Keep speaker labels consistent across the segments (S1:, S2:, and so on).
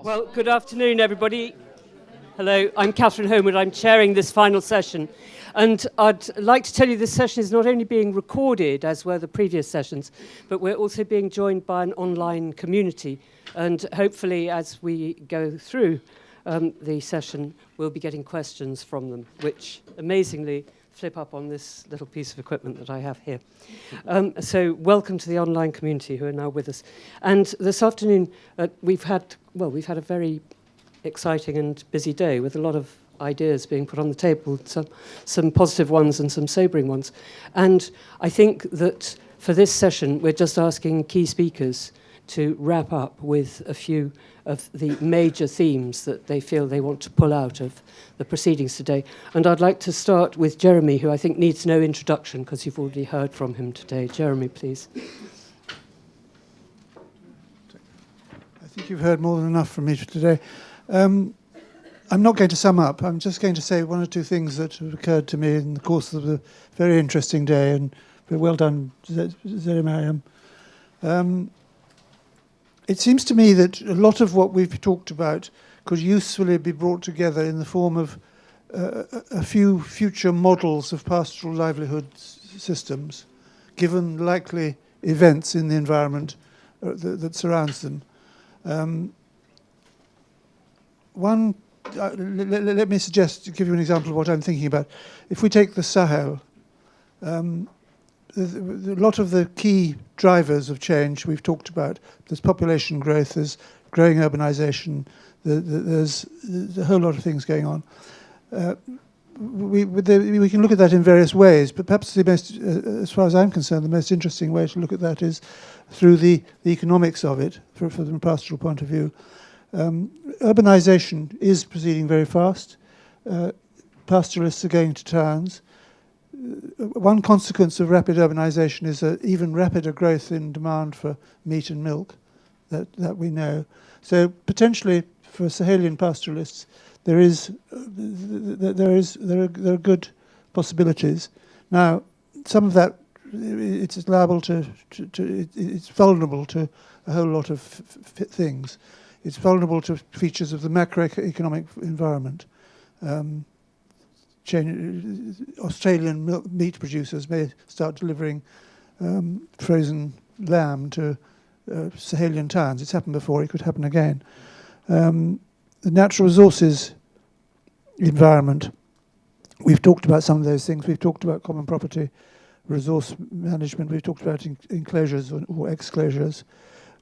S1: Well, good afternoon, everybody. Hello, I'm Catherine Homewood. I'm chairing this final session. And I'd like to tell you this session is not only being recorded, as were the previous sessions, but we're also being joined by an online community. And hopefully, as we go through the session, we'll be getting questions from them, which amazingly flip up on this little piece of equipment that I have here. So welcome to the online community who are now with us. And this afternoon, we've had a very exciting and busy day with a lot of ideas being put on the table, some positive ones and some sobering ones. And I think that for this session, we're just asking key speakers to wrap up with a few of the major themes that they feel they want to pull out of the proceedings today. And I'd like to start with Jeremy, who I think needs no introduction because you've already heard from him today. Jeremy, please.
S2: I think you've heard more than enough from me today. I'm not going to sum up. I'm just going to say one or two things that have occurred to me in the course of the very interesting day. And well done, Jeremy. It seems to me that a lot of what we've talked about could usefully be brought together in the form of a few future models of pastoral livelihood systems, given likely events in the environment that surrounds them. Let me suggest, to give you an example of what I'm thinking about. If we take the Sahel, a lot of the key drivers of change we've talked about. There's population growth, there's growing urbanization, there's a whole lot of things going on. We can look at that in various ways, but perhaps the most, as far as I'm concerned, the most interesting way to look at that is through the economics of it, from a pastoral point of view. Urbanization is proceeding very fast. Pastoralists are going to towns. One consequence of rapid urbanization is even rapider growth in demand for meat and milk that we know. So potentially for Sahelian pastoralists, there are good possibilities. Now, some of that it's liable it's vulnerable to a whole lot of things. It's vulnerable to features of the macroeconomic environment. Australian meat producers may start delivering frozen lamb to Sahelian towns. It's happened before, it could happen again. The natural resources environment, we've talked about some of those things. We've talked about common property, resource management. We've talked about enclosures or exclosures.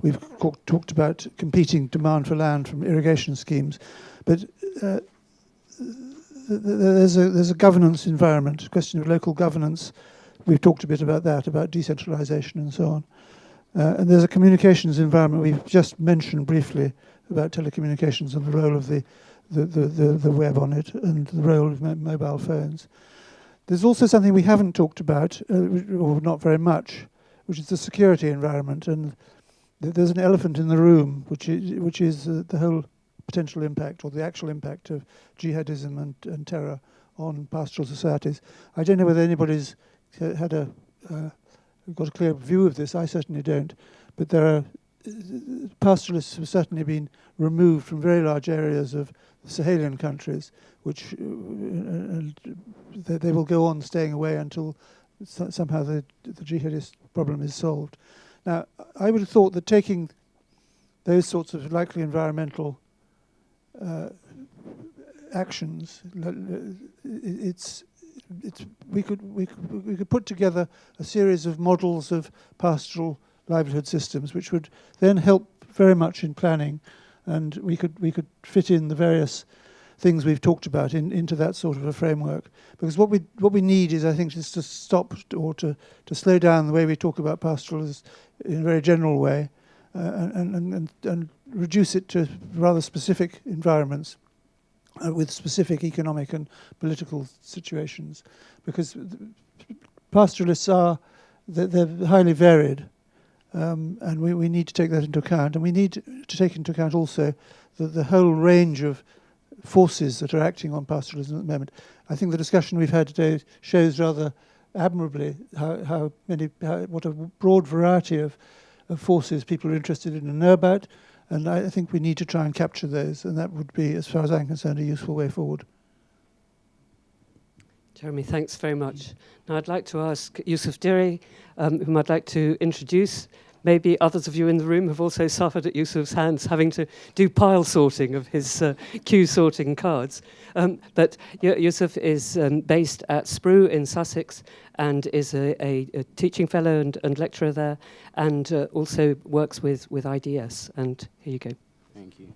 S2: We've talked about competing demand for land from irrigation schemes. But there's a governance environment, a question of local governance. We've talked a bit about that, about decentralization and so on. And there's a communications environment. We've just mentioned briefly about telecommunications and the role of the web on it and the role of mobile phones. There's also something we haven't talked about, or not very much, which is the security environment. And there's an elephant in the room, which is the whole potential impact or the actual impact of jihadism and terror on pastoral societies. I don't know whether anybody's got a clear view of this. I certainly don't. But there are pastoralists have certainly been removed from very large areas of the Sahelian countries, which they will go on staying away until somehow the jihadist problem is solved. Now, I would have thought that taking those sorts of likely environmental actions, we could put together a series of models of pastoral livelihood systems, which would then help very much in planning, and we could fit in the various things we've talked about into that sort of a framework. Because what we need is, I think, just to stop or to slow down the way we talk about pastoralism in a very general way, and reduce it to rather specific environments with specific economic and political situations. Because pastoralists they're highly varied, and we need to take that into account. And we need to take into account also the whole range of forces that are acting on pastoralism at the moment. I think the discussion we've had today shows rather admirably what a broad variety of forces people are interested in and know about, And I think we need to try and capture those, and that would be, as far as I'm concerned, a useful way forward.
S1: Jeremy, thanks very much. Now I'd like to ask Yusuf Diri, whom I'd like to introduce. Maybe others of you in the room have also suffered at Yusuf's hands having to do pile sorting of his queue sorting cards. But Yusuf is based at Sprue in Sussex and is a teaching fellow and lecturer there, and also works with IDS. And here you go.
S3: Thank you.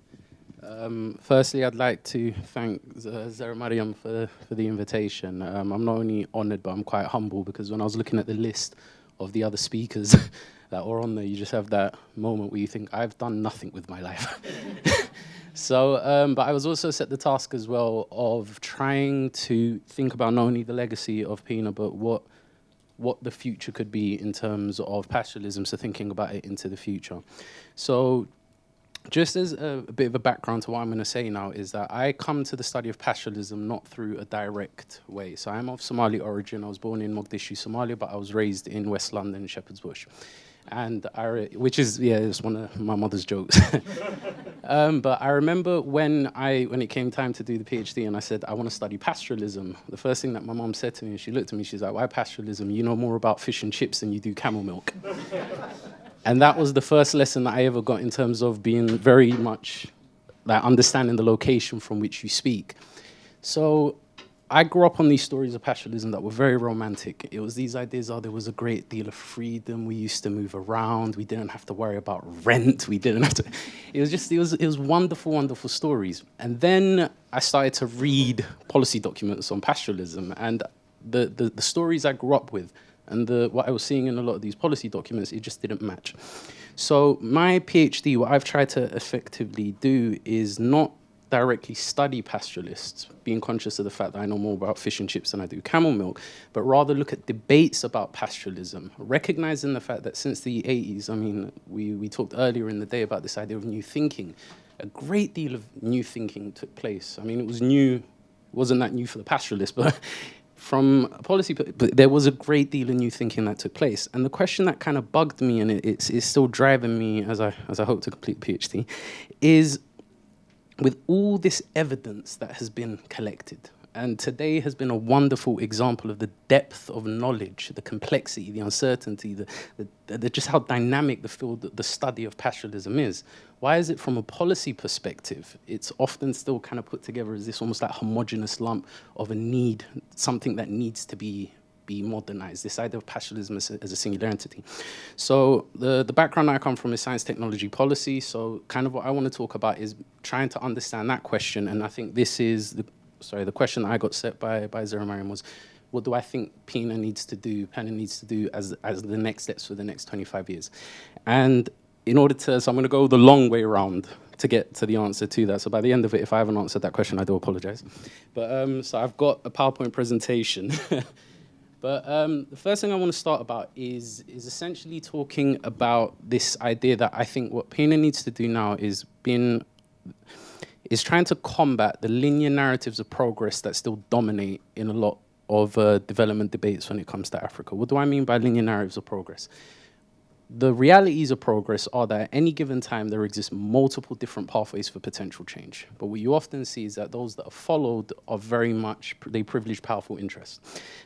S3: Firstly, I'd like to thank Zara Mariam for the invitation. I'm not only honoured, but I'm quite humble, because when I was looking at the list of the other speakers that were on there, you just have that moment where you think, I've done nothing with my life. So, but I was also set the task as well of trying to think about not only the legacy of Pina, but what the future could be in terms of pastoralism, so thinking about it into the future. So, just as a bit of a background to what I'm going to say now is that I come to the study of pastoralism not through a direct way. So I'm of Somali origin. I was born in Mogadishu, Somalia, but I was raised in West London, Shepherd's Bush. And which is, it's one of my mother's jokes. But I remember when it came time to do the PhD and I said, I want to study pastoralism, the first thing that my mom said to me, she looked at me, she's like, why pastoralism? You know more about fish and chips than you do camel milk. And that was the first lesson that I ever got in terms of being very much like understanding the location from which you speak. So I grew up on these stories of pastoralism that were very romantic. It was these ideas, there was a great deal of freedom. We used to move around. We didn't have to worry about rent. We didn't have to. It was wonderful, wonderful stories. And then I started to read policy documents on pastoralism, and the stories I grew up with and what I was seeing in a lot of these policy documents, it just didn't match. So my PhD, what I've tried to effectively do is not directly study pastoralists, being conscious of the fact that I know more about fish and chips than I do camel milk, but rather look at debates about pastoralism, recognizing the fact that since the 80s, I mean, we talked earlier in the day about this idea of new thinking. A great deal of new thinking took place. I mean, it was new, wasn't that new for the pastoralists, but from a policy, but there was a great deal of new thinking that took place. And the question that kind of bugged me, and it's still driving me as I hope to complete the PhD, is with all this evidence that has been collected, and today has been a wonderful example of the depth of knowledge, the complexity, the uncertainty, the just how dynamic the field, the study of pastoralism is. Why is it from a policy perspective, it's often still kind of put together as this almost like homogeneous lump of a need, something that needs to be modernized, this idea of pastoralism as a singular entity. So the background I come from is science, technology, policy. So kind of what I want to talk about is trying to understand that question. And I think this is the question that I got set by Zara Mariam was, what do I think PANA needs to do as the next steps for the next 25 years? And in order to, so I'm going to go the long way around to get to the answer to that. So by the end of it, if I haven't answered that question, I do apologize. But so I've got a PowerPoint presentation. But the first thing I want to start about is essentially talking about this idea that I think what PANA needs to do now is trying to combat the linear narratives of progress that still dominate in a lot of development debates when it comes to Africa. What do I mean by linear narratives of progress? The realities of progress are that at any given time there exist multiple different pathways for potential change. But what you often see is that those that are followed are very much, they privilege powerful interests.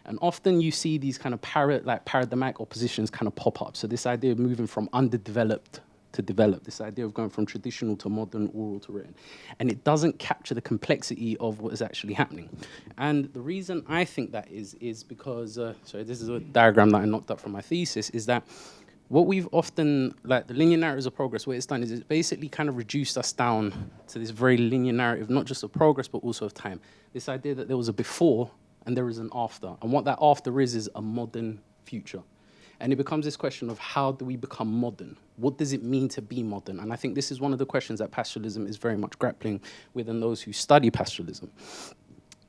S3: And often you see these kind of paradigmatic oppositions kind of pop up. So this idea of moving from underdeveloped to develop, this idea of going from traditional to modern, oral to written. And it doesn't capture the complexity of what is actually happening. And the reason I think that is because, sorry, this is a diagram that I knocked up from my thesis, is that what we've often, like the linear narratives of progress, what it's done is it's basically kind of reduced us down to this very linear narrative, not just of progress, but also of time. This idea that there was a before and there is an after. And what that after is a modern future. And it becomes this question of how do we become modern? What does it mean to be modern? And I think this is one of the questions that pastoralism is very much grappling with, and those who study pastoralism.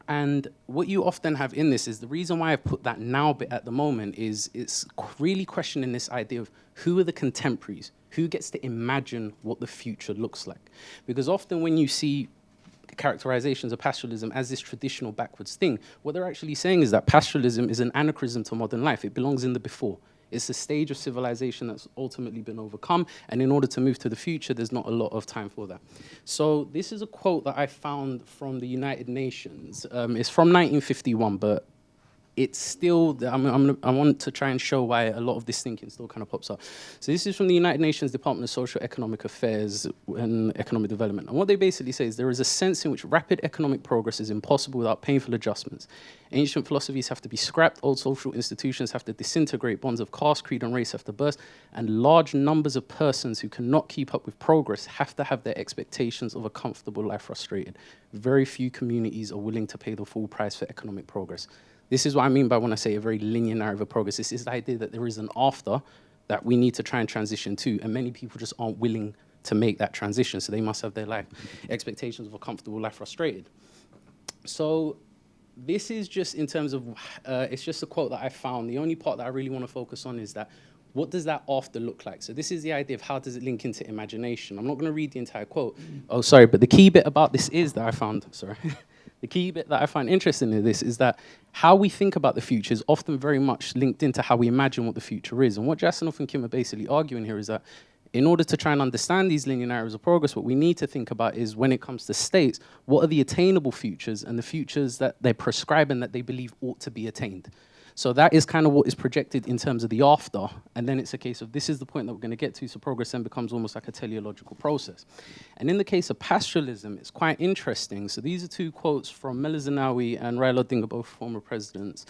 S3: And what you often have in this is the reason why I've put that now bit at the moment is it's really questioning this idea of who are the contemporaries, who gets to imagine what the future looks like. Because often when you see characterizations of pastoralism as this traditional backwards thing, what they're actually saying is that pastoralism is an anachronism to modern life. It belongs in the before. It's a stage of civilization that's ultimately been overcome, and in order to move to the future, there's not a lot of time for that. So this is a quote that I found from the United Nations. It's from 1951, but it's still, I want to try and show why a lot of this thinking still kind of pops up. So this is from the United Nations Department of Social Economic Affairs and Economic Development. And what they basically say is there is a sense in which rapid economic progress is impossible without painful adjustments. Ancient philosophies have to be scrapped, old social institutions have to disintegrate, bonds of caste, creed, and race have to burst, and large numbers of persons who cannot keep up with progress have to have their expectations of a comfortable life frustrated. Very few communities are willing to pay the full price for economic progress. This is what I mean by when I say a very linear narrative of progress. This is the idea that there is an after that we need to try and transition to, and many people just aren't willing to make that transition, so they must have their life expectations of a comfortable life frustrated. So this is just in terms of, it's just a quote that I found. The only part that I really want to focus on is that, what does that after look like? So this is the idea of how does it link into imagination. I'm not going to read the entire quote. Oh, sorry, but the key bit about this is that I found, sorry. The key bit that I find interesting in this is that how we think about the future is often very much linked into how we imagine what the future is. And what Jasanoff and Kim are basically arguing here is that in order to try and understand these linear narratives of progress, what we need to think about is, when it comes to states, what are the attainable futures and the futures that they're prescribing that they believe ought to be attained. So that is kind of what is projected in terms of the after, and then it's a case of this is the point that we're going to get to, so progress then becomes almost like a teleological process. And in the case of pastoralism, it's quite interesting. So these are two quotes from Mela Zenawi and Raila Odinga, both former presidents.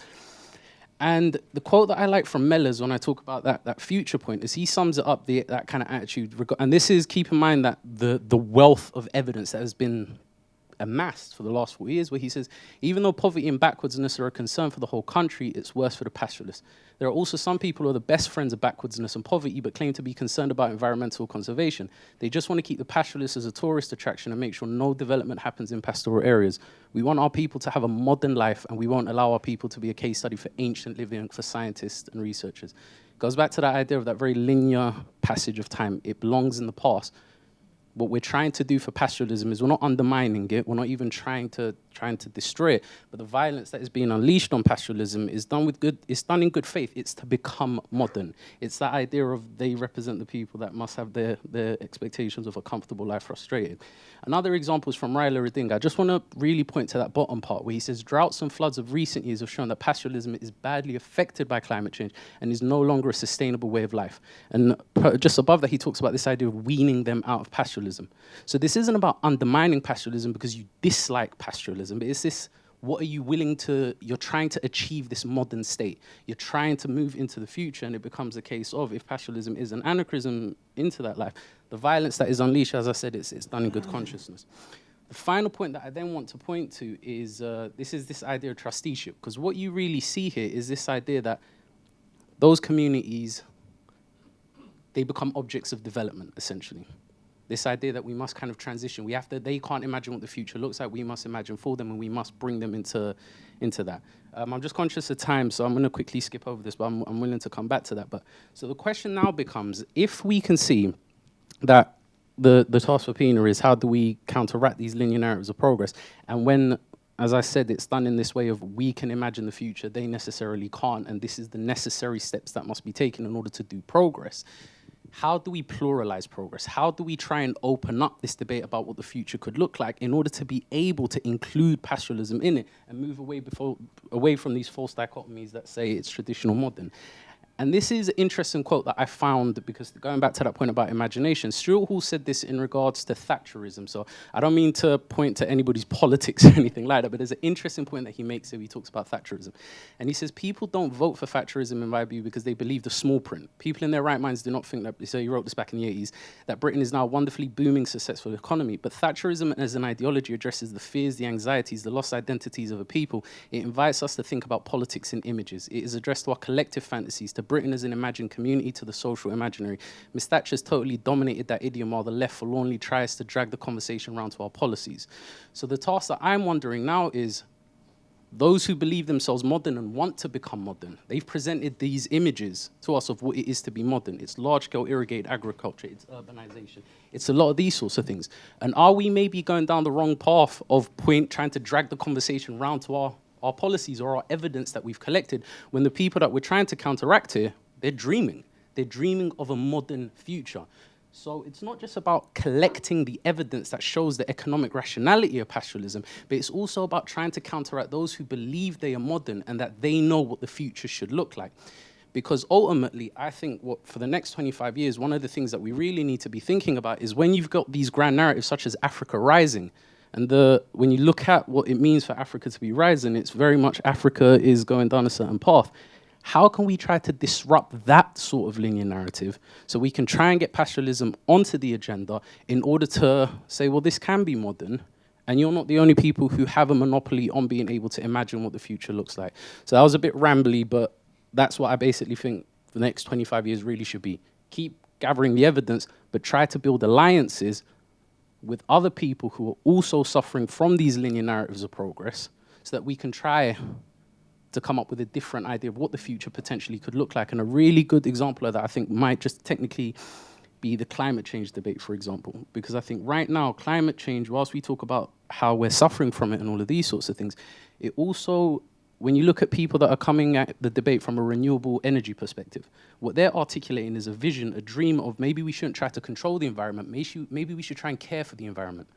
S3: And the quote that I like from Mela's when I talk about that future point is he sums it up, that kind of attitude. And this is, keep in mind that the wealth of evidence that has been amassed for the last 4 years, where he says, even though poverty and backwardness are a concern for the whole country, it's worse for the pastoralists. There are also some people who are the best friends of backwardness and poverty, but claim to be concerned about environmental conservation. They just want to keep the pastoralists as a tourist attraction and make sure no development happens in pastoral areas. We want our people to have a modern life, and we won't allow our people to be a case study for ancient living for scientists and researchers. It goes back to that idea of that very linear passage of time. It belongs in the past. What we're trying to do for pastoralism is we're not undermining it, we're not even trying to destroy it, but the violence that is being unleashed on pastoralism is done in good faith. It's to become modern. It's that idea of they represent the people that must have their expectations of a comfortable life frustrated. Another example is from Raila Odinga. I just want to really point to that bottom part where he says, droughts and floods of recent years have shown that pastoralism is badly affected by climate change and is no longer a sustainable way of life. And just above that, he talks about this idea of weaning them out of pastoralism. So this isn't about undermining pastoralism because you dislike pastoralism, but it's this, what are you willing to, you're trying to achieve this modern state. You're trying to move into the future, and it becomes a case of, if pastoralism is an anachronism into that life, the violence that is unleashed, as I said, it's done in good consciousness. The final point that I then want to point to is this idea of trusteeship, because what you really see here is this idea that those communities, they become objects of development, essentially. This idea that we must kind of transition. They can't imagine what the future looks like. We must imagine for them, and we must bring them into that. I'm just conscious of time, so I'm going to quickly skip over this, but I'm willing to come back to that. But so the question now becomes, if we can see that the task for PINA is how do we counteract these linear narratives of progress, and when, as I said, it's done in this way of we can imagine the future, they necessarily can't, and this is the necessary steps that must be taken in order to do progress. How do we pluralize progress? How do we try and open up this debate about what the future could look like in order to be able to include pastoralism in it and move away from these false dichotomies that say it's traditional modern? And this is an interesting quote that I found, because going back to that point about imagination, Stuart Hall said this in regards to Thatcherism. So I don't mean to point to anybody's politics or anything like that, but there's an interesting point that he makes here. He talks about Thatcherism. And he says, people don't vote for Thatcherism, in my view, because they believe the small print. People in their right minds do not think that, so he wrote this back in the 80s, that Britain is now a wonderfully booming, successful economy. But Thatcherism as an ideology addresses the fears, the anxieties, the lost identities of a people. It invites us to think about politics in images. It is addressed to our collective fantasies, to Britain as an imagined community, to the social imaginary. Ms. Thatcher's totally dominated that idiom, while the left forlornly tries to drag the conversation around to our policies. So the task that I'm wondering now is, those who believe themselves modern and want to become modern, they've presented these images to us of what it is to be modern. It's large-scale irrigated agriculture, it's urbanization, it's a lot of these sorts of things. And are we maybe going down the wrong path of trying to drag the conversation around to our policies or our evidence that we've collected, when the people that we're trying to counteract here, They're dreaming. They're dreaming of a modern future. So it's not just about collecting the evidence that shows the economic rationality of pastoralism, but it's also about trying to counteract those who believe they are modern and that they know what the future should look like. Because ultimately, I think for the next 25 years, one of the things that we really need to be thinking about is when you've got these grand narratives such as Africa rising, and when you look at what it means for Africa to be rising, it's very much Africa is going down a certain path. How can we try to disrupt that sort of linear narrative so we can try and get pastoralism onto the agenda in order to say, well, this can be modern, and you're not the only people who have a monopoly on being able to imagine what the future looks like. So that was a bit rambly, but that's what I basically think the next 25 years really should be. Keep gathering the evidence, but try to build alliances with other people who are also suffering from these linear narratives of progress so that we can try to come up with a different idea of what the future potentially could look like. And a really good example of that, I think, might just technically be the climate change debate, for example. Because I think right now, climate change, whilst we talk about how we're suffering from it and all of these sorts of things, it also, when you look at people that are coming at the debate from a renewable energy perspective, what they're articulating is a vision, a dream of maybe we shouldn't try to control the environment, maybe we should try and care for the environment.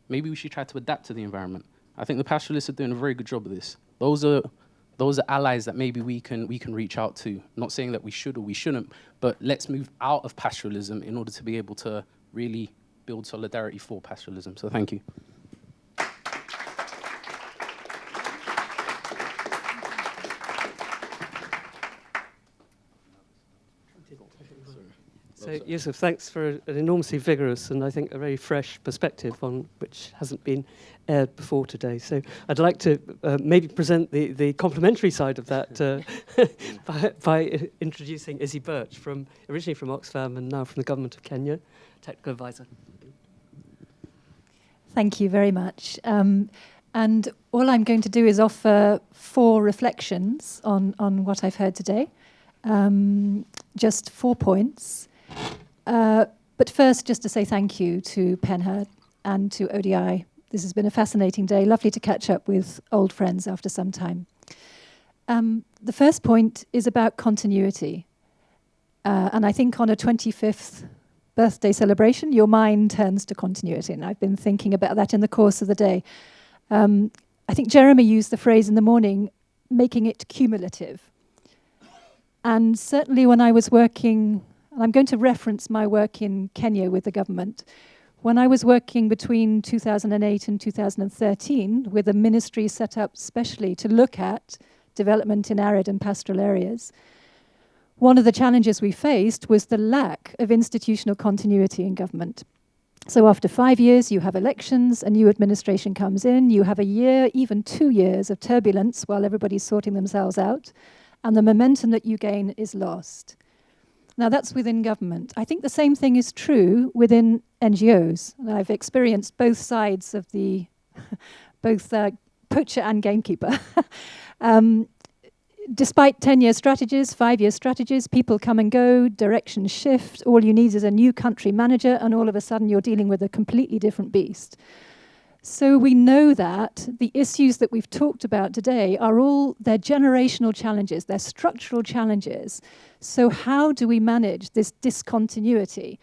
S3: Maybe we should try to adapt to the environment. I think the pastoralists are doing a very good job of this. Those are allies that maybe we can reach out to. Not saying that we should or we shouldn't, but let's move out of pastoralism in order to be able to really build solidarity for pastoralism. So thank you.
S1: So, Yusuf, thanks for an enormously vigorous and I think a very fresh perspective on which hasn't been aired before today. So I'd like to maybe present the complementary side of that by introducing Izzy Birch, originally from Oxfam and now from the Government of Kenya, Technical Advisor.
S4: Thank you very much. And all I'm going to do is offer 4 reflections on what I've heard today. Just 4 points. But first, just to say thank you to Penha and to ODI. This has been a fascinating day. Lovely to catch up with old friends after some time. The first point is about continuity. And I think on a 25th birthday celebration, your mind turns to continuity. And I've been thinking about that in the course of the day. I think Jeremy used the phrase in the morning, making it cumulative. And certainly when I was working, and I'm going to reference my work in Kenya with the government, when I was working between 2008 and 2013 with a ministry set up specially to look at development in arid and pastoral areas, one of the challenges we faced was the lack of institutional continuity in government. So after 5 years, you have elections, a new administration comes in, you have a year, even 2 years of turbulence while everybody's sorting themselves out, and the momentum that you gain is lost. Now, that's within government. I think the same thing is true within NGOs. And I've experienced both sides of the, both poacher and gamekeeper. Despite 10-year strategies, 5-year strategies, people come and go, directions shift. All you need is a new country manager, and all of a sudden you're dealing with a completely different beast. So we know that the issues that we've talked about today are all, they're generational challenges, they're structural challenges. So how do we manage this discontinuity?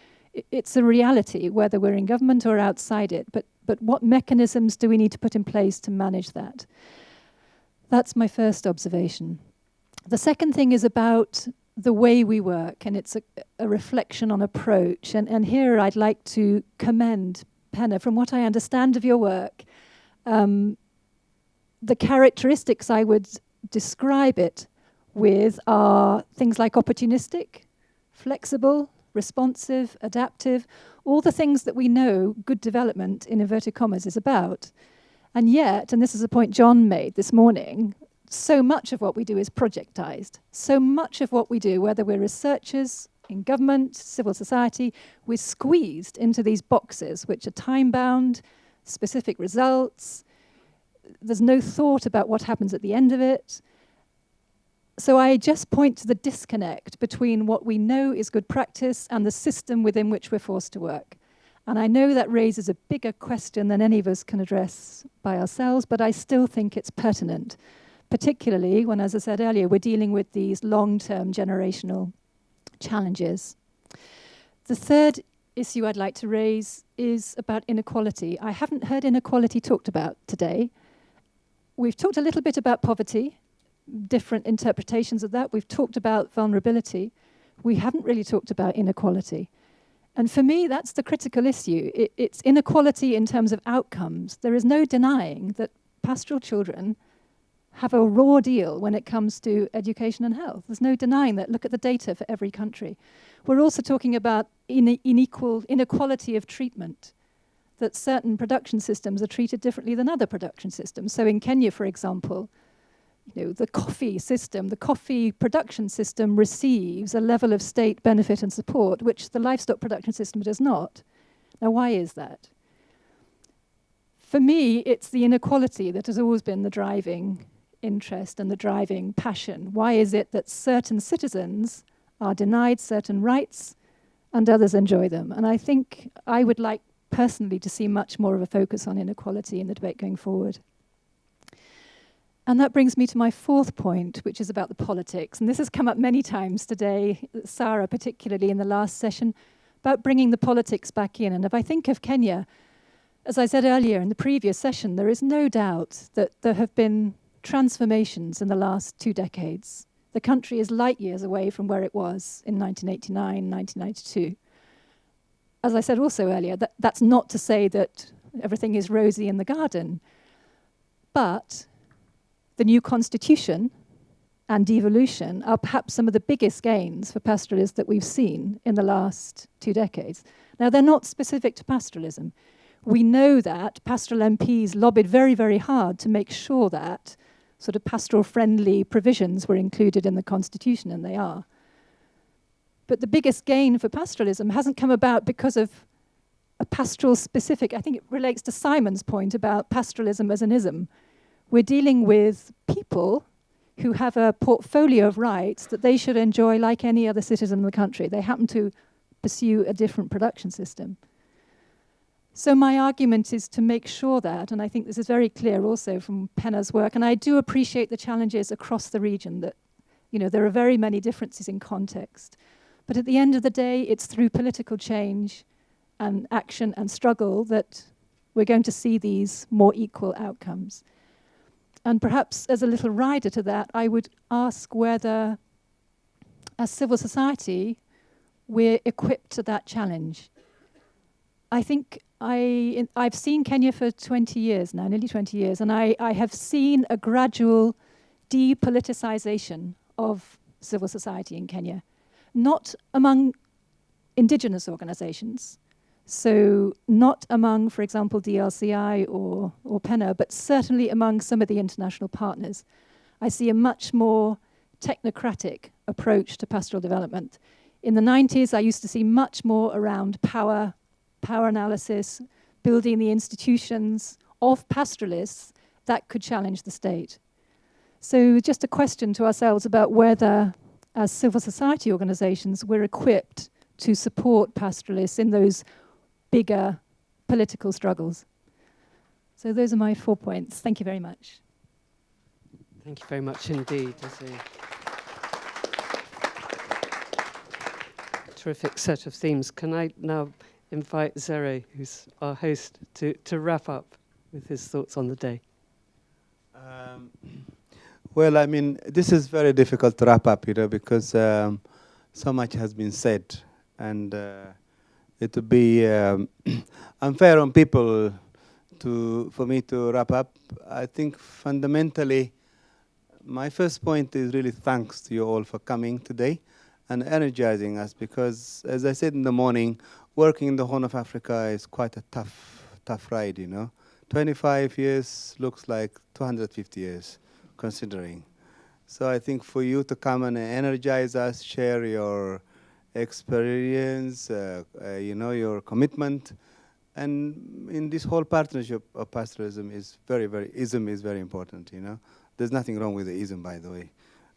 S4: It's a reality, whether we're in government or outside it, but what mechanisms do we need to put in place to manage that? That's my first observation. The second thing is about the way we work, and it's a reflection on approach. And here I'd like to commend Penha, from what I understand of your work, the characteristics I would describe it with are things like opportunistic, flexible, responsive, adaptive, all the things that we know good development, in inverted commas, is about. And yet, and this is a point John made this morning, so much of what we do is projectized. So much of what we do, whether we're researchers, in government, civil society, we're squeezed into these boxes which are time-bound, specific results. There's no thought about what happens at the end of it. So I just point to the disconnect between what we know is good practice and the system within which we're forced to work. And I know that raises a bigger question than any of us can address by ourselves, but I still think it's pertinent, particularly when, as I said earlier, we're dealing with these long-term generational challenges. The third issue I'd like to raise is about inequality. I haven't heard inequality talked about today. We've talked a little bit about poverty, different interpretations of that. We've talked about vulnerability. We haven't really talked about inequality. And for me, that's the critical issue. It's inequality in terms of outcomes. There is no denying that pastoral children have a raw deal when it comes to education and health. There's no denying that. Look at the data for every country. We're also talking about inequality of treatment, that certain production systems are treated differently than other production systems. So in Kenya, for example, the coffee production system receives a level of state benefit and support, which the livestock production system does not. Now, why is that? For me, it's the inequality that has always been the driving interest and the driving passion. Why is it that certain citizens are denied certain rights and others enjoy them? And I think I would like personally to see much more of a focus on inequality in the debate going forward. And that brings me to my fourth point, which is about the politics. And this has come up many times today, Sarah particularly in the last session, about bringing the politics back in. And if I think of Kenya, as I said earlier in the previous session, there is no doubt that there have been transformations in the last 2 decades. The country is light years away from where it was in 1989, 1992. As I said also earlier, that's not to say that everything is rosy in the garden, but the new constitution and devolution are perhaps some of the biggest gains for pastoralists that we've seen in the last 2 decades. Now, they're not specific to pastoralism. We know that pastoral MPs lobbied very, very hard to make sure that sort of pastoral-friendly provisions were included in the constitution, and they are. But the biggest gain for pastoralism hasn't come about because of a pastoral-specific, I think it relates to Simon's point about pastoralism as an ism. We're dealing with people who have a portfolio of rights that they should enjoy like any other citizen in the country. They happen to pursue a different production system. So my argument is to make sure that, and I think this is very clear also from Penna's work, and I do appreciate the challenges across the region that, there are very many differences in context. But at the end of the day, it's through political change and action and struggle that we're going to see these more equal outcomes. And perhaps as a little rider to that, I would ask whether, as civil society, we're equipped to that challenge. I think I've seen Kenya for 20 years now, nearly 20 years, and I have seen a gradual depoliticization of civil society in Kenya, not among indigenous organizations, so not among, for example, DLCI or PENA, but certainly among some of the international partners. I see a much more technocratic approach to pastoral development. In the 90s, I used to see much more around power analysis, building the institutions of pastoralists that could challenge the state. So just a question to ourselves about whether, as civil society organizations, we're equipped to support pastoralists in those bigger political struggles. So those are my 4 points. Thank you very much.
S1: Thank you very much indeed. That's a terrific set of themes. Can I now invite Zero, who's our host, to wrap up with his thoughts on the day?
S5: Well, I mean, this is very difficult to wrap up, because so much has been said, and it would be unfair on people for me to wrap up. I think fundamentally, my first point is really thanks to you all for coming today and energizing us, because, as I said in the morning, working in the Horn of Africa is quite a tough ride, 25 years looks like 250 years, considering. So I think for you to come and energize us, share your experience, your commitment, and in this whole partnership of pastoralism is ism is very important, There's nothing wrong with the ism, by the way.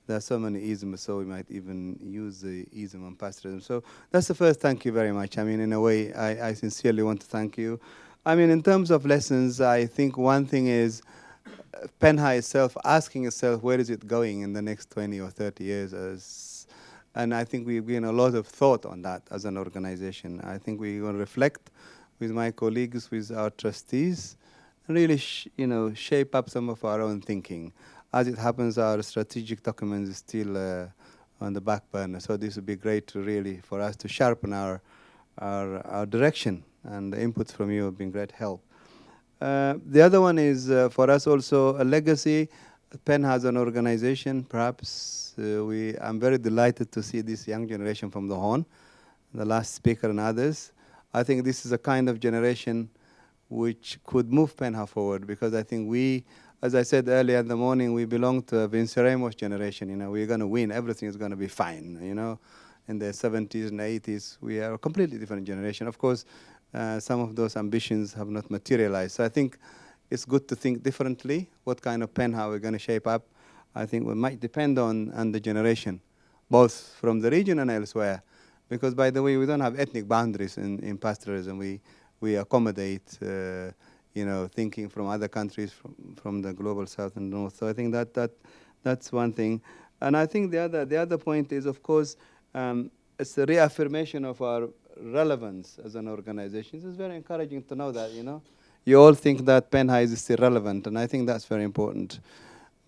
S5: There are so many isms, so we might even use the ism on pastoralism. So that's the first thank you very much. I mean, in a way, I sincerely want to thank you. I mean, in terms of lessons, I think one thing is Penha itself asking itself, where is it going in the next 20 or 30 years? And I think we've given a lot of thought on that as an organization. I think we're going to reflect with my colleagues, with our trustees, and really shape up some of our own thinking. As it happens, our strategic document is still on the back burner. So this would be great to really, for us to sharpen our direction, and the inputs from you have been great help. The other one is for us also a legacy. PEN has an organization. Perhaps I'm very delighted to see this young generation from the Horn, the last speaker and others. I think this is a kind of generation which could move PENHA forward, because I think we, as I said earlier in the morning, we belong to a Vinceremos generation. We're going to win. Everything is going to be fine. In the 70s and 80s, we are a completely different generation. Of course, some of those ambitions have not materialized. So I think it's good to think differently. What kind of PENHA we're going to shape up, I think, might depend on the generation, both from the region and elsewhere. Because, by the way, we don't have ethnic boundaries in pastoralism. We accommodate, thinking from other countries, from the global south and north. So I think that's one thing. And I think the other point is, of course, it's the reaffirmation of our relevance as an organization. It's very encouraging to know that, You all think that PENHA is still relevant, and I think that's very important.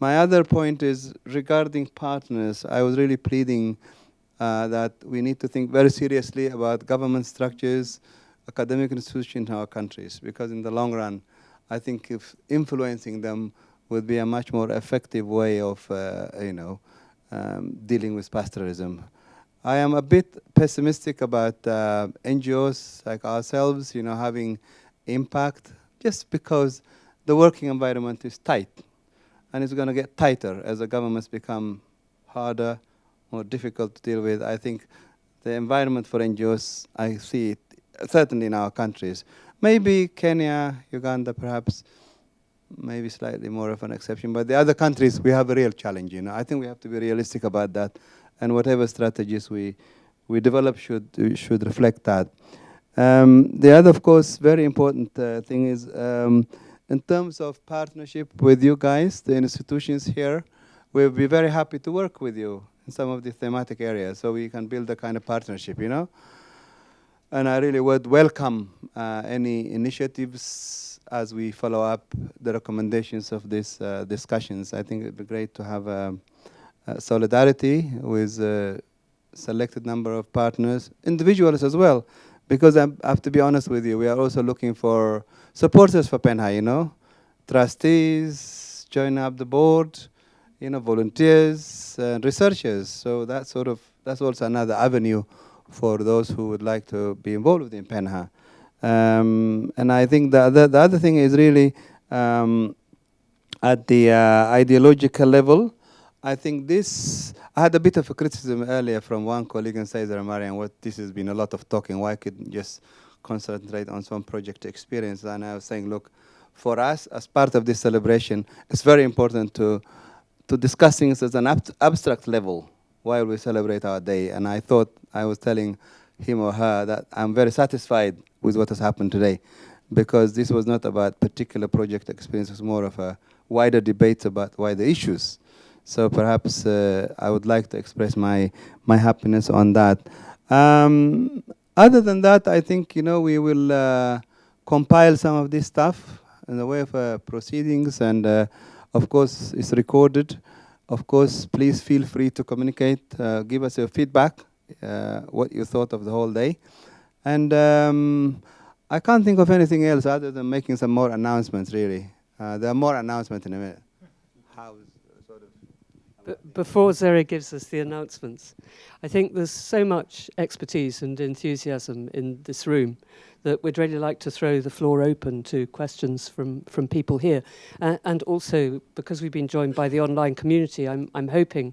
S5: My other point is regarding partners. I was really pleading that we need to think very seriously about government structures, academic institutions in our countries, because in the long run, I think if influencing them would be a much more effective way of, dealing with pastoralism. I am a bit pessimistic about NGOs like ourselves, having impact, just because the working environment is tight, and it's going to get tighter as the governments become harder, more difficult to deal with. I think the environment for NGOs, I see it certainly in our countries. Maybe Kenya, Uganda, perhaps, maybe slightly more of an exception. But the other countries, we have a real challenge. I think we have to be realistic about that, and whatever strategies we develop should reflect that. The other, of course, very important thing is in terms of partnership with you guys, the institutions here, we'll be very happy to work with you in some of the thematic areas, so we can build a kind of partnership, And I really would welcome any initiatives as we follow up the recommendations of these discussions. I think it would be great to have solidarity with a selected number of partners, individuals as well, because I have to be honest with you, we are also looking for supporters for PENHA, trustees, join up the board, volunteers, and researchers. So that's also another avenue for those who would like to be involved in PENHA. And I think the other thing is really at the ideological level. I think I had a bit of a criticism earlier from one colleague in Cesar Marian, this has been a lot of talking, why couldn't just concentrate on some project experience? And I was saying, look, for us, as part of this celebration, it's very important to discuss things at an abstract level while we celebrate our day. And I thought I was telling him or her that I'm very satisfied with what has happened today, because this was not about particular project experience, it was more of a wider debate about wider issues. So perhaps I would like to express my happiness on that. Other than that, I think, we will compile some of this stuff in the way of proceedings, and of course, it's recorded. Of course, please feel free to communicate, give us your feedback, what you thought of the whole day. And I can't think of anything else other than making some more announcements, really. There are more announcements in a minute.
S1: Before Zara gives us the announcements, I think there's so much expertise and enthusiasm in this room that we'd really like to throw the floor open to questions from people here. And also, because we've been joined by the online community, I'm hoping,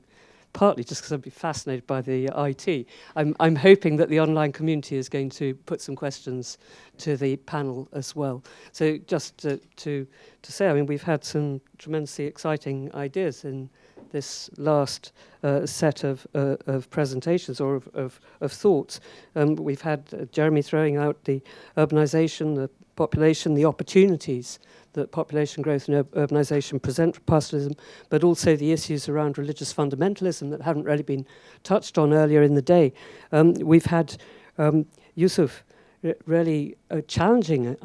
S1: partly just because I'd be fascinated by the IT, I'm hoping that the online community is going to put some questions to the panel as well. So just to say, I mean, we've had some tremendously exciting ideas in this last set of presentations or of thoughts. We've had Jeremy throwing out the urbanization, the population, the opportunities that population growth and urbanization present for pastoralism, but also the issues around religious fundamentalism that haven't really been touched on earlier in the day. We've had Yusuf really challenging,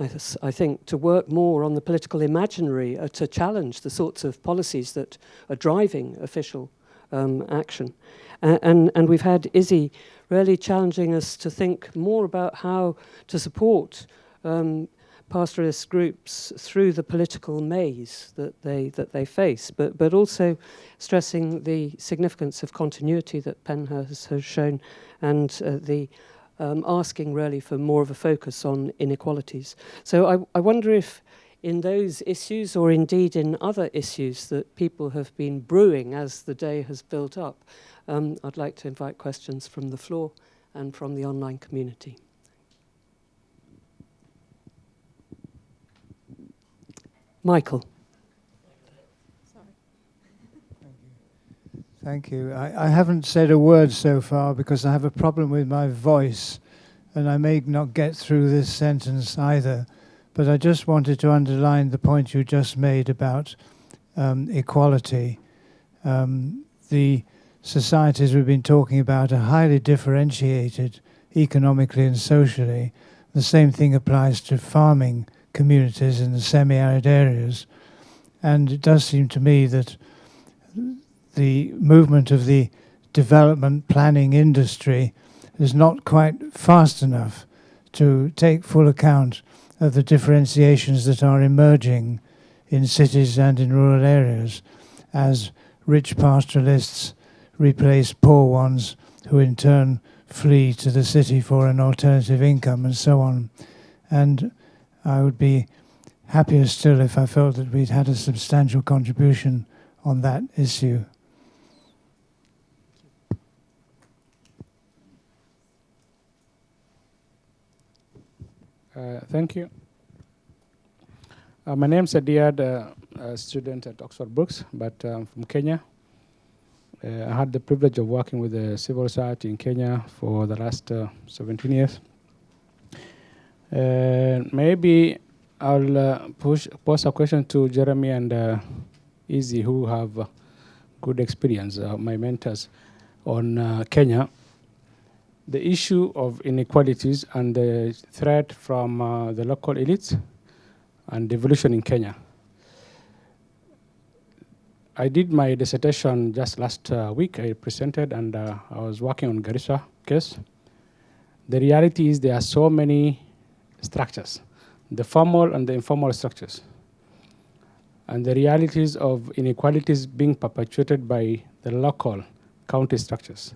S1: I think, to work more on the political imaginary, to challenge the sorts of policies that are driving official action. And we've had Izzy really challenging us to think more about how to support pastoralist groups through the political maze that they face, but also stressing the significance of continuity that Penn has shown, and the asking really for more of a focus on inequalities. So I wonder if in those issues, or indeed in other issues that people have been brewing as the day has built up, I'd like to invite questions from the floor and from the online community. Michael.
S6: Thank you. I haven't said a word so far because I have a problem with my voice, and I may not get through this sentence either. But I just wanted to underline the point you just made about equality. The societies we've been talking about are highly differentiated economically and socially. The same thing applies to farming communities in the semi-arid areas. And it does seem to me that the movement of the development planning industry is not quite fast enough to take full account of the differentiations that are emerging in cities and in rural areas as rich pastoralists replace poor ones who in turn flee to the city for an alternative income and so on. And I would be happier still if I felt that we'd had a substantial contribution on that issue.
S7: Thank you. My name is Adiad, a student at Oxford Brookes, but I'm from Kenya. I had the privilege of working with the civil society in Kenya for the last 17 years. Maybe I'll pose a question to Jeremy and Izzy, who have good experience, my mentors, on Kenya. The issue of inequalities and the threat from the local elites and devolution in Kenya. I did my dissertation just last week. I presented, and I was working on Garissa case. The reality is there are so many structures, the formal and the informal structures. And the realities of inequalities being perpetuated by the local county structures,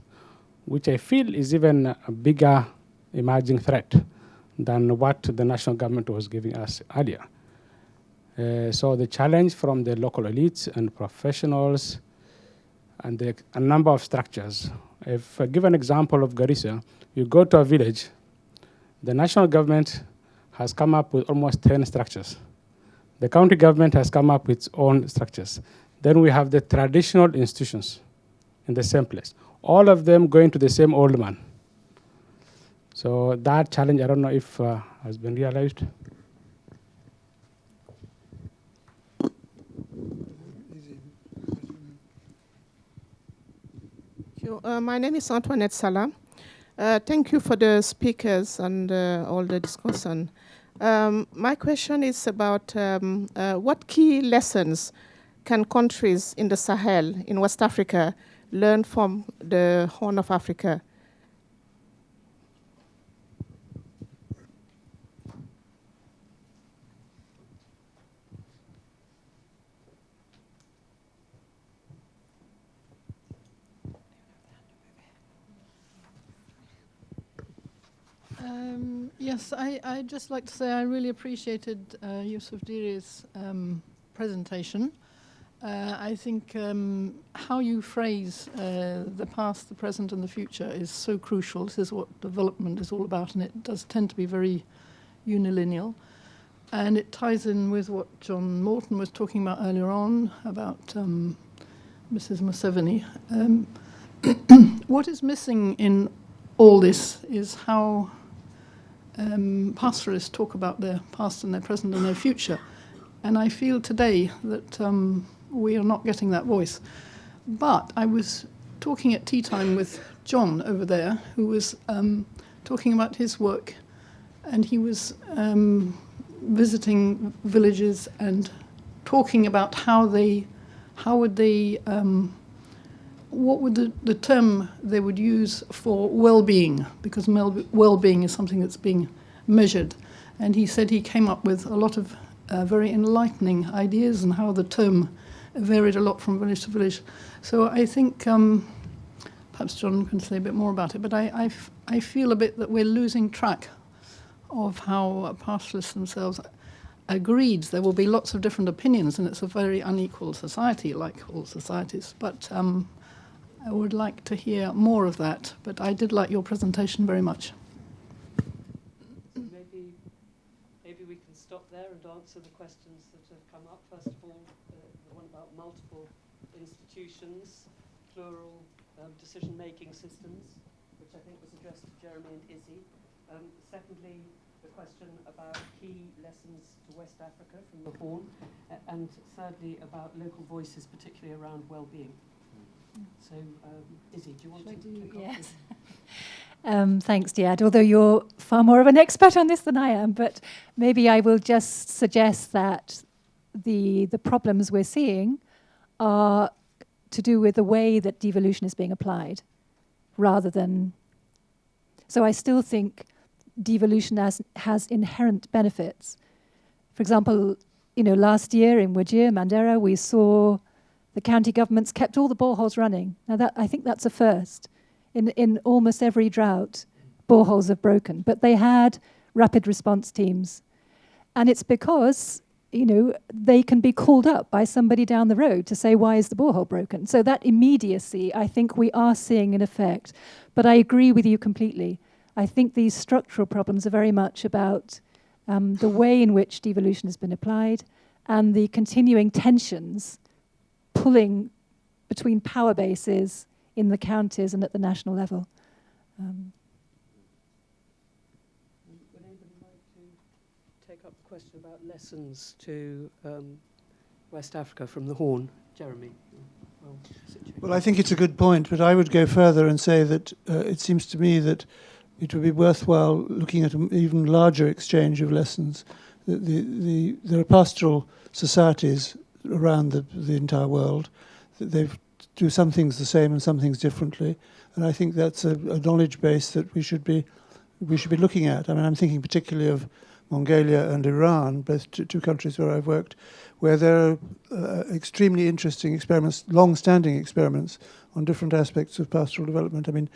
S7: which I feel is even a bigger emerging threat than what the national government was giving us earlier. So the challenge from the local elites and professionals and a number of structures. If I give an example of Garissa, you go to a village, the national government has come up with almost 10 structures. The county government has come up with its own structures. Then we have the traditional institutions in the same place, all of them going to the same old man. So that challenge, I don't know if has been realized.
S8: My name is Antoinette Salah. Thank you for the speakers and all the discussion. My question is about what key lessons can countries in the Sahel, in West Africa, learn from the Horn of Africa?
S9: Yes, I'd just like to say I really appreciated Yusuf Diri's presentation. I think how you phrase the past, the present, and the future is so crucial. This is what development is all about, and it does tend to be very unilineal. And it ties in with what John Morton was talking about earlier on, about Mrs. Museveni. What is missing in all this is how pastoralists talk about their past and their present and their future. And I feel today that we are not getting that voice. But I was talking at tea time with John over there, who was talking about his work, and he was visiting villages and talking about what would the term they would use for well-being, because well-being is something that's being measured. And he said he came up with a lot of very enlightening ideas and how the term varied a lot from village to village. So I think perhaps John can say a bit more about it, but I feel a bit that we're losing track of how pastoralists themselves agreed. There will be lots of different opinions, and it's a very unequal society, like all societies. But I would like to hear more of that, but I did like your presentation very much.
S1: Maybe we can stop there and answer the questions that have come up. First of all, the one about multiple institutions, plural decision-making systems, which I think was addressed to Jeremy and Izzy. Secondly, the question about key lessons to West Africa from the Horn. And thirdly, about local voices, particularly around well-being. So, Izzy, do you want to kick off?
S4: Yes. Thanks, Diad. Although you're far more of an expert on this than I am, but maybe I will just suggest that the problems we're seeing are to do with the way that devolution is being applied, rather than. So I still think devolution has inherent benefits. For example, last year in Wajir, Mandera, we saw the county governments kept all the boreholes running. Now, I think that's a first. In almost every drought, boreholes have broken. But they had rapid response teams. And it's because, they can be called up by somebody down the road to say, why is the borehole broken? So that immediacy, I think we are seeing an effect. But I agree with you completely. I think these structural problems are very much about the way in which devolution has been applied and the continuing tensions pulling between power bases in the counties and at the national level.
S1: Would anybody like to take up the question about lessons to West Africa from the Horn? Jeremy?
S2: Well, I think it's a good point, but I would go further and say that it seems to me that it would be worthwhile looking at an even larger exchange of lessons. There are pastoral societies around the entire world. They do some things the same and some things differently, and I think that's a knowledge base that we should be looking at. I mean, I'm thinking particularly of Mongolia and Iran, both two countries where I've worked, where there are extremely interesting experiments, long-standing experiments on different aspects of pastoral development. I mean,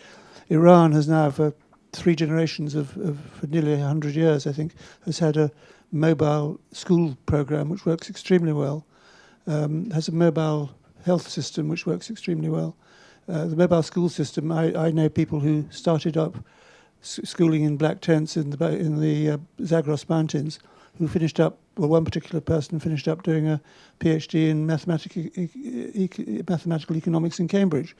S2: Iran has now, for 3 generations for nearly 100 years, I think, has had a mobile school program which works extremely well. Has a mobile health system which works extremely well. The mobile school system, I know people who started up schooling in black tents in the Zagros Mountains, who finished up, well, one particular person finished up doing a PhD in mathematical economics in Cambridge.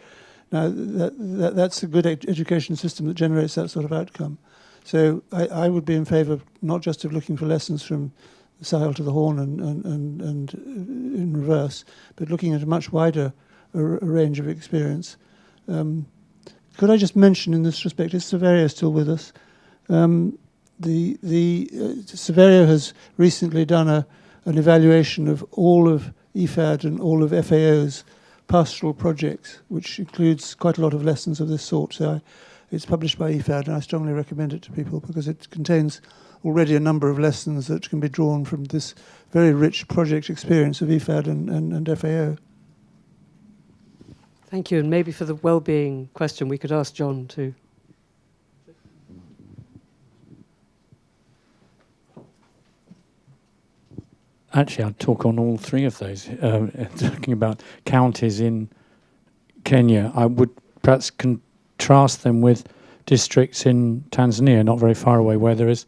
S2: Now, that's a good education system that generates that sort of outcome. So I would be in favour not just of looking for lessons from the Sahel to the Horn and in reverse, but looking at a much wider range of experience. Could I just mention in this respect, is Severio still with us? Severio has recently done an evaluation of all of IFAD and all of FAO's pastoral projects, which includes quite a lot of lessons of this sort. So it's published by IFAD, and I strongly recommend it to people because it contains already a number of lessons that can be drawn from this very rich project experience of IFAD and FAO.
S1: Thank you. And maybe for the well-being question, we could ask John too.
S10: Actually, I'd talk on all 3 of those. Talking about counties in Kenya, I would perhaps contrast them with districts in Tanzania, not very far away, where there is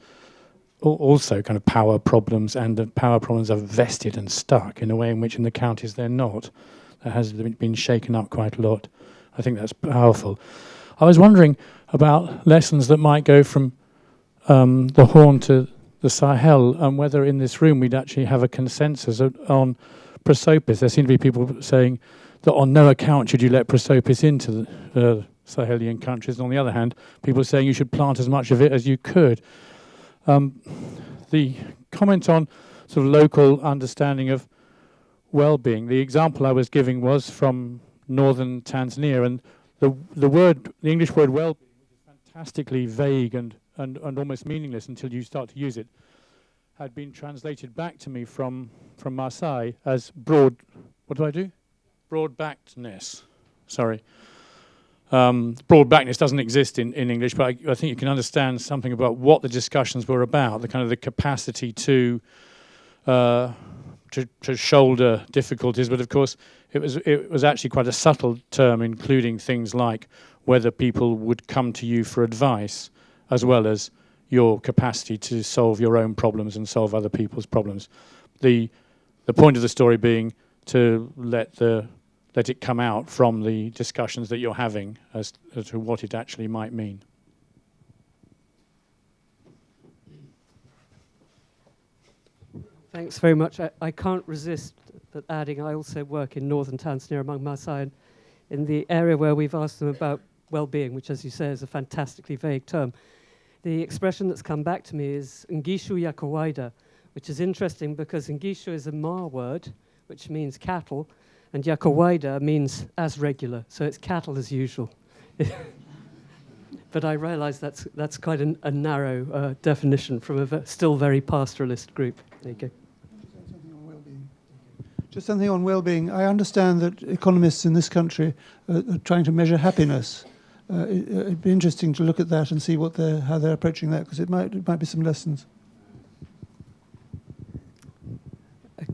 S10: also kind of power problems, and the power problems are vested and stuck in a way in which in the counties they're not. That has been shaken up quite a lot. I think that's powerful. I was wondering about lessons that might go from the Horn to the Sahel, and whether in this room we'd actually have a consensus on prosopis. There seem to be people saying that on no account should you let prosopis into the Sahelian countries, and on the other hand, people are saying you should plant as much of it as you could. The comment on sort of local understanding of well-being, the example I was giving was from northern Tanzania, and the English word well-being, which is fantastically vague and almost meaningless until you start to use it, had been translated back to me from Marseille as broad-backedness. Sorry. Broad-backedness doesn't exist in English, but I think you can understand something about what the discussions were about, the kind of the capacity to shoulder difficulties. But of course, it was actually quite a subtle term, including things like whether people would come to you for advice, as well as your capacity to solve your own problems and solve other people's problems. The point of the story being to let it come out from the discussions that you're having as to what it actually might mean.
S1: Thanks very much. I can't resist but adding I also work in northern Tanzania among Maasai, in the area where we've asked them about well-being, which, as you say, is a fantastically vague term. The expression that's come back to me is Ngishu ya kawaida, which is interesting because Ngishu is a Ma word, which means cattle, and ya kawaida means as regular, so it's cattle as usual. But I realise that's quite a narrow definition from a still very pastoralist group. There you go.
S2: Just something on well-being. I understand that economists in this country are trying to measure happiness. It'd be interesting to look at that and see how they're approaching that, because it might be some lessons.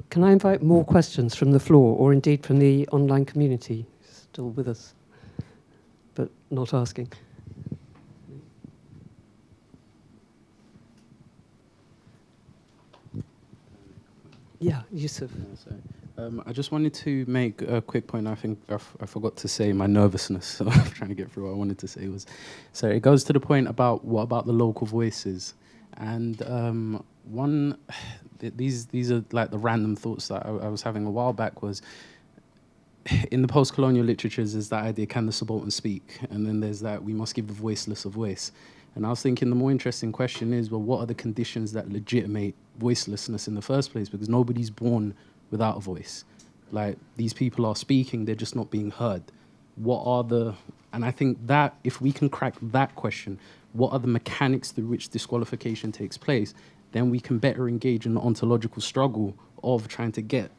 S1: Can I invite more questions from the floor, or indeed from the online community still with us, but not asking? Yeah, Yusuf.
S3: I just wanted to make a quick point. I think I forgot to say my nervousness, so I'm trying to get through what I wanted to say was, so it goes to the point about what about the local voices, and these are like the random thoughts that I was having a while back was, in the post-colonial literatures there's that idea, can the subaltern speak? And then there's that, we must give the voiceless a voice. And I was thinking the more interesting question is, well, what are the conditions that legitimate voicelessness in the first place? Because nobody's born without a voice. Like, these people are speaking, they're just not being heard. And I think that if we can crack that question, what are the mechanics through which disqualification takes place, then we can better engage in the ontological struggle of trying to get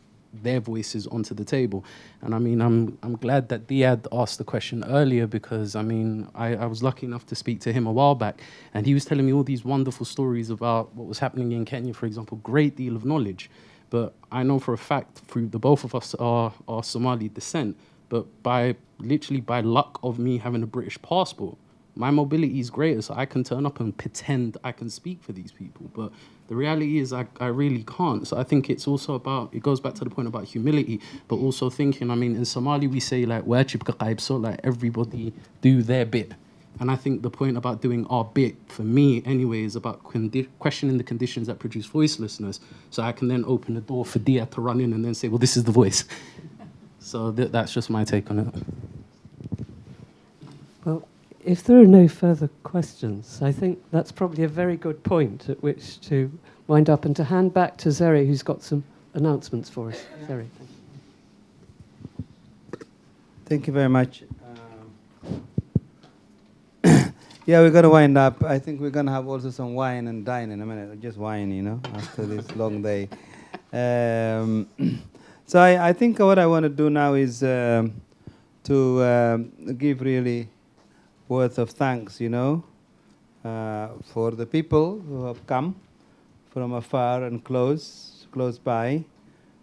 S3: their voices onto the table. And I mean, I'm glad that Diad asked the question earlier, because I mean, I was lucky enough to speak to him a while back, and he was telling me all these wonderful stories about what was happening in Kenya, for example, great deal of knowledge. But I know for a fact, through the both of us are Somali descent, but literally by luck of me having a British passport, my mobility is greater, so I can turn up and pretend I can speak for these people. But the reality is I really can't. So I think it's also about, it goes back to the point about humility, but also thinking, I mean, in Somali we say like, so like everybody do their bit. And I think the point about doing our bit, for me anyway, is about questioning the conditions that produce voicelessness, so I can then open the door for Dia to run in and then say, well, this is the voice. So that's just my take on it.
S1: Well, if there are no further questions, I think that's probably a very good point at which to wind up and to hand back to Zeri, who's got some announcements for us. Zeri.
S5: Thank you very much. Yeah, we're going to wind up. I think we're going to have also some wine and dine in a minute. Just wine, you know, after this long day. So I think what I want to do now is to give really words of thanks, you know, for the people who have come from afar and close by.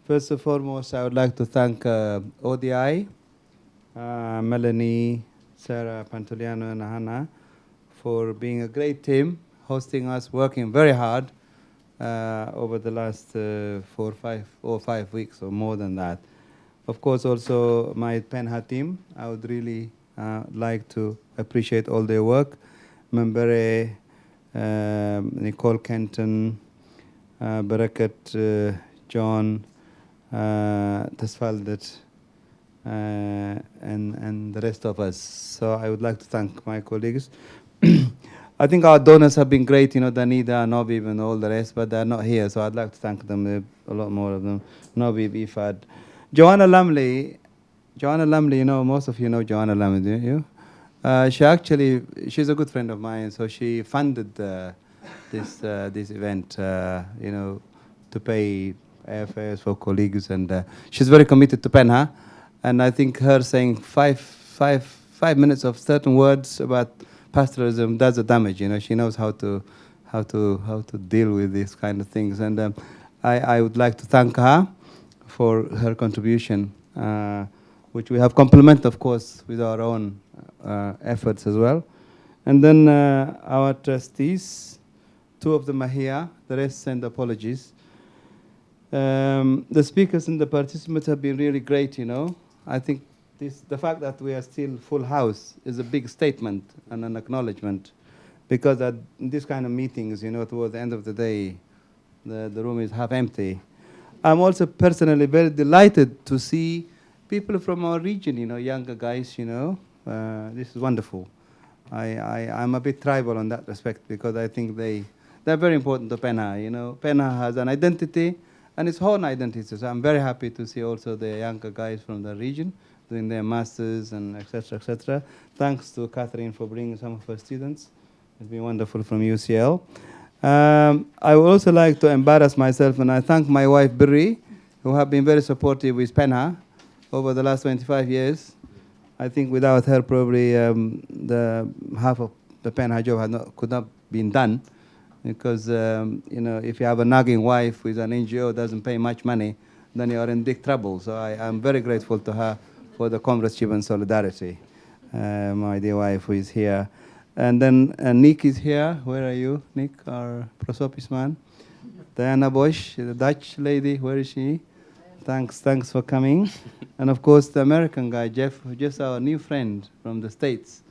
S5: First and foremost, I would like to thank ODI, Melanie, Sarah Pantoliano, and Hannah, for being a great team, hosting us, working very hard over the last 4 or 5 weeks or more than that. Of course, also my Penha team, I would really like to appreciate all their work. Membere, Nicole Kenton, Barakat, John, Tasfaldat, and the rest of us. So I would like to thank my colleagues. I think our donors have been great, Danida, Nobib, and all the rest, but they're not here, so I'd like to thank them. There are a lot more of them. Nobib, Ifad. Joanna Lumley, most of you know Joanna Lumley, do you? She's a good friend of mine, so she funded this event, to pay airfares for colleagues, and she's very committed to Penha. And I think her saying five minutes of certain words about pastoralism does the damage. She knows how to deal with these kind of things, and I would like to thank her for her contribution, which we have complemented, of course, with our own efforts as well. And then our trustees, 2 of them are here, the rest send apologies. The speakers and the participants have been really great, I think the fact that we are still full house is a big statement and an acknowledgement, because in these kind of meetings, towards the end of the day, the room is half empty. I'm also personally very delighted to see people from our region, younger guys, this is wonderful. I'm a bit tribal on that respect, because I think they're very important to Penha. Penha has an identity and its own identity. So I'm very happy to see also the younger guys from the region doing their masters and etc. etc. Thanks to Catherine for bringing some of her students. It's been wonderful from UCL. I would also like to embarrass myself, and I thank my wife Birri, who have been very supportive with Penha over the last 25 years. I think without her, probably the half of the Penha job could not been done, because if you have a nagging wife with an NGO doesn't pay much money, then you are in big trouble. So I'm very grateful to her for the comradeship and solidarity. My dear wife who is here. And then Nick is here. Where are you, Nick, our prosopis man? Diana Bosch, the Dutch lady, where is she? Thanks for coming. And of course, the American guy, Jeff, just our new friend from the States.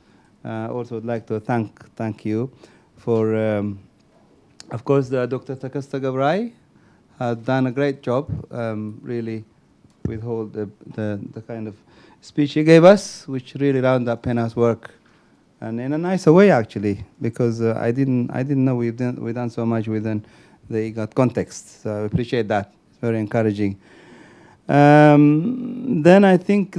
S5: Also would like to thank you for, of course, Dr. Takasta Gabrai has done a great job, really, with all the kind of speech he gave us, which really round up Penha's work, and in a nicer way actually, because I didn't know we've done so much within the IGAT context. So I appreciate that. It's very encouraging. Then I think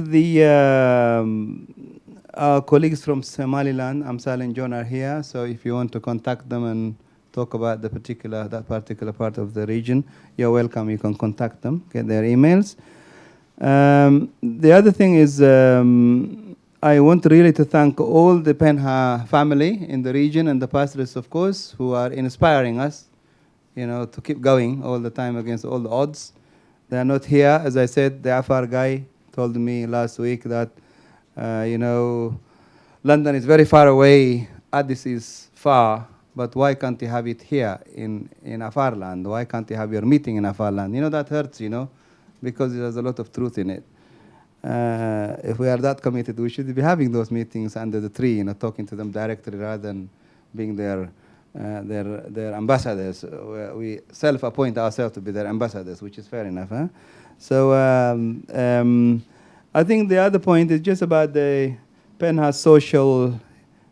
S5: our colleagues from Somaliland, Amsal and John, are here. So if you want to contact them and talk about that particular part of the region, you're welcome. You can contact them, get their emails. The other thing is, I want really to thank all the Penha family in the region and the pastoralists, of course, who are inspiring us, to keep going all the time against all the odds. They are not here. As I said, the Afar guy told me last week that, London is very far away, Addis is far, but why can't you have it here in Afar land? Why can't you have your meeting in Afar land? That hurts, because there's a lot of truth in it. If we are that committed, we should be having those meetings under the tree, talking to them directly rather than being their ambassadors. We self-appoint ourselves to be their ambassadors, which is fair enough. Huh? So I think the other point is just about the Penha social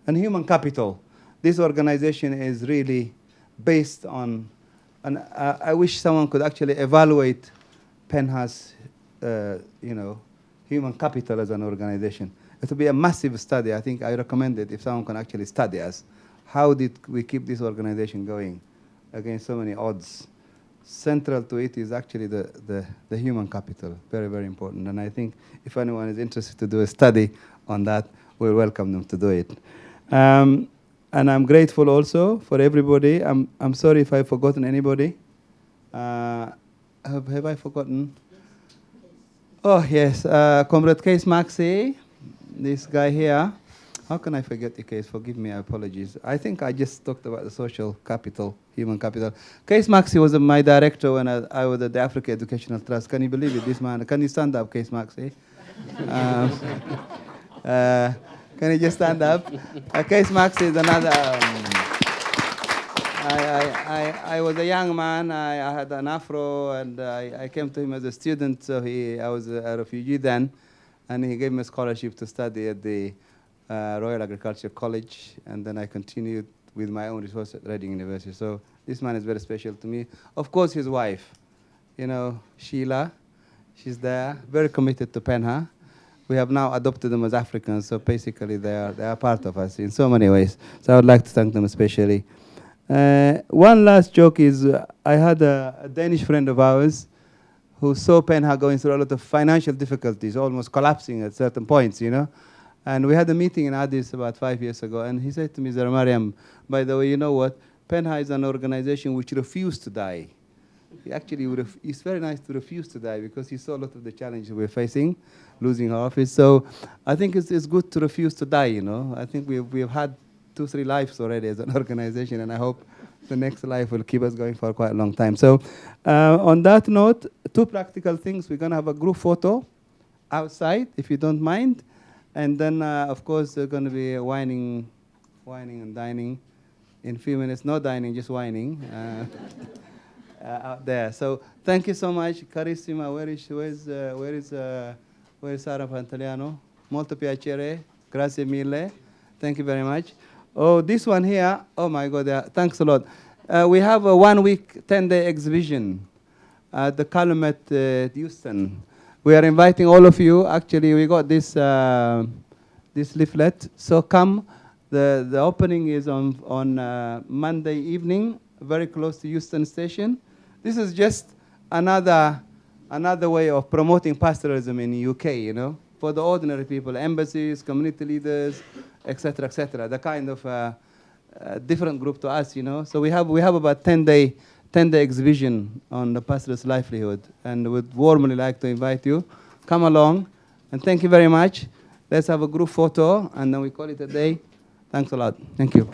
S5: and human capital. This organization is really based on, and I wish someone could actually evaluate Penha's, human capital as an organization. It would be a massive study. I think I recommend it if someone can actually study us. How did we keep this organization going against so many odds? Central to it is actually the human capital, very, very important. And I think if anyone is interested to do a study on that, we'll welcome them to do it. And I'm grateful also for everybody. I'm sorry if I've forgotten anybody. Have I forgotten? Oh, yes. Comrade Case Maxey, this guy here. How can I forget the case? Forgive me, apologies. I think I just talked about the social capital, human capital. Case Maxey was my director when I was at the Africa Educational Trust. Can you believe it, this man? Can you stand up, Case Maxey? Can you just stand up? Case Maxey is another... I was a young man. I had an afro, and I came to him as a student. So I was a refugee then, and he gave me a scholarship to study at the Royal Agricultural College, and then I continued with my own resource at Reading University. So this man is very special to me. Of course, his wife, Sheila, she's there, very committed to Penha. We have now adopted them as Africans, so basically they are part of us in so many ways. So I would like to thank them especially. One last joke is I had a Danish friend of ours who saw Penha going through a lot of financial difficulties, almost collapsing at certain points, And we had a meeting in Addis about 5 years ago, and he said to me, Zaramariam, by the way, you know what? Penha is an organization which refused to die. It's very nice to refuse to die because he saw a lot of the challenges we're facing, losing our office. So I think it's good to refuse to die, I think we've had 2-3 lives already as an organization, and I hope the next life will keep us going for quite a long time. So on that note, 2 practical things. We're going to have a group photo outside, if you don't mind. And then, of course, there's going to be whining and dining. In a few minutes, no dining, just whining. Out there. So thank you so much, carissima. Where is Sara Pantaleano? Molto piacere. Grazie mille. Thank you very much. Oh, this one here. Oh my God. Thanks a lot. We have a 1-week, 10-day exhibition at the Calumet Houston. We are inviting all of you. Actually, we got this leaflet. So come. The opening is on Monday evening, very close to Houston Station. This is just another way of promoting pastoralism in the UK, for the ordinary people, embassies, community leaders, etc., etc. The kind of different group to us, So we have about 10-day exhibition on the pastoralist livelihood, and would warmly like to invite you. Come along, and thank you very much. Let's have a group photo, and then we call it a day. Thanks a lot. Thank you.